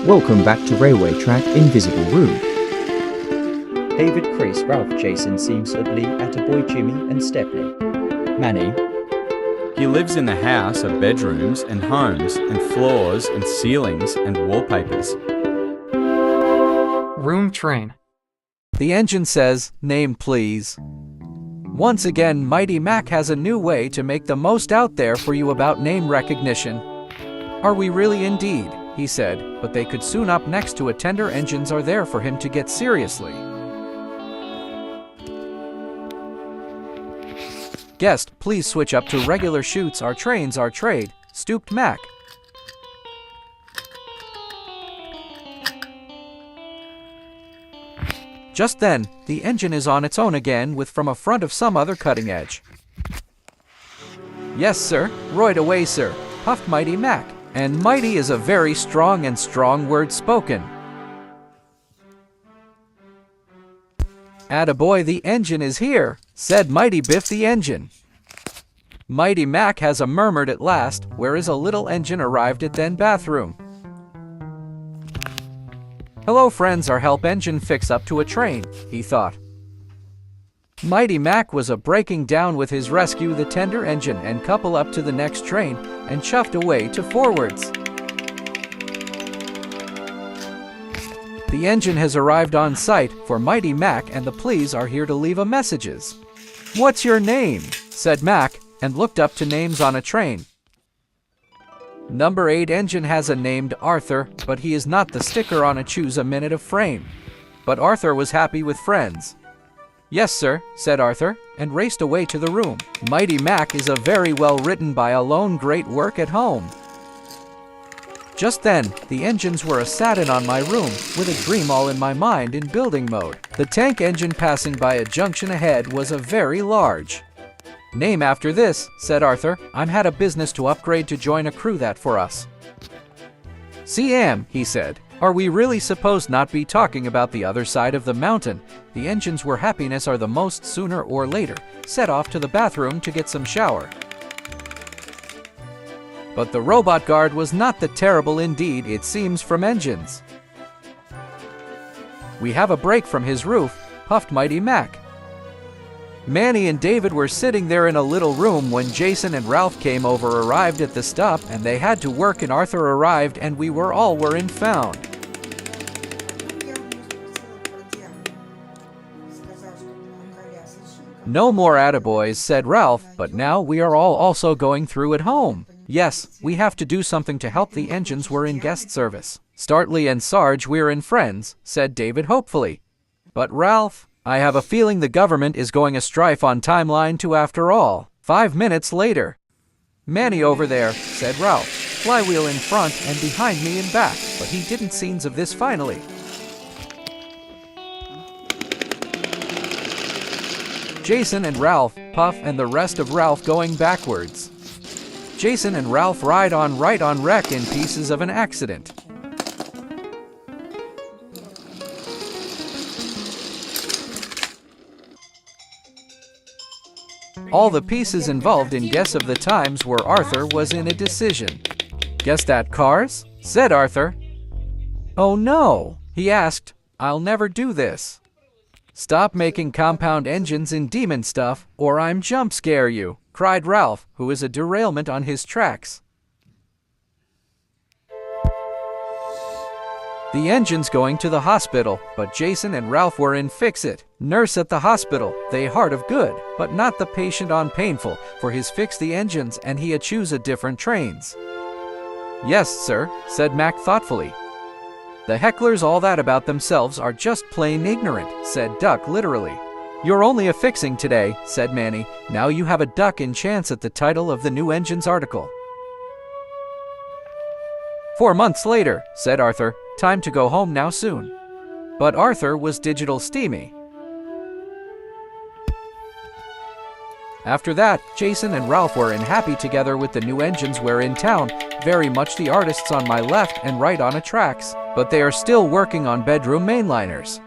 Welcome back to Railway Track Invisible Room. David, Chris, Ralph, Jason seem suddenly Attaboy, Jimmy and Stepney. Manny. He lives in the house of bedrooms and homes and floors and ceilings and wallpapers. Room train. The engine says, "Name please." Once again, Mighty Mac has a new way to make the most out there for you about name recognition. "Are we really indeed?" he said, but they could soon up next to a tender engines are there for him to get seriously. "Guest, please switch up to regular shoots, our trains are trade," stooped Mac. Just then, the engine is on its own again with from a front of some other cutting edge. "Yes, sir, right away, sir," puffed Mighty Mac, and mighty is a very strong and strong word spoken. "Attaboy, the engine is here," said Mighty Biff the engine. Mighty Mac has a murmured at last, where is a little engine arrived at then bathroom. "Hello friends, our help engine fix up to a train," he thought. Mighty Mac was a breaking down with his rescue the tender engine and couple up to the next train and chuffed away to forwards. The engine has arrived on site for Mighty Mac and the pleas are here to leave a messages. "What's your name?" said Mac and looked up to names on a train. Number 8 engine has a named Arthur, but he is not the sticker on a choose a minute of frame. But Arthur was happy with friends. "Yes, sir," said Arthur, and raced away to the room. Mighty Mac is a very well written by alone great work at home. Just then, the engines were a-sat-in on my room, with a dream all in my mind in building mode. The tank engine passing by a junction ahead was a very large. "Name after this," said Arthur. "I'm had a business to upgrade to join a crew that for us." "CM," he said. "Are we really supposed not be talking about the other side of the mountain?" The engines where happiness are the most sooner or later, set off to the bathroom to get some shower. But the robot guard was not the terrible indeed it seems from engines. "We have a break from his roof," puffed Mighty Mac. Manny and David were sitting there in a little room when Jason and Ralph came over arrived at the stop and they had to work and Arthur arrived and we were all were in found. "No more attaboys," said Ralph, "but now we are all also going through at home. Yes, we have to do something to help the engines we're in guest service. Startley and Sarge we're in friends," said David hopefully. "But Ralph, I have a feeling the government is going a strife on timeline too after all." 5 minutes later. "Manny over there," said Ralph, "flywheel in front and behind me and back," but he didn't scenes of this finally. Jason and Ralph, Puff and the rest of Ralph going backwards. Jason and Ralph ride on right on wreck in pieces of an accident. All the pieces involved in guess of the times where Arthur was in a decision. "Guess that cars?" said Arthur. "Oh no," he asked, "I'll never do this. Stop making compound engines and demon stuff, or I'm jump scare you," cried Ralph, who is a derailment on his tracks. The engine's going to the hospital, but Jason and Ralph were in fix-it. Nurse at the hospital, they heart of good, but not the patient on painful, for his fix the engines and he a choose a different trains. "Yes, sir," said Mac thoughtfully. "The hecklers all that about themselves are just plain ignorant," said Duck literally. "You're only a fixing today," said Manny. "Now you have a duck in chance at the title of the new engines article." 4 months later, said Arthur. "Time to go home now soon." But Arthur was digital steamy. After that, Jason and Ralph were in happy together with the new engines were in town, very much the artists on my left and right on a tracks, but they are still working on bedroom mainliners.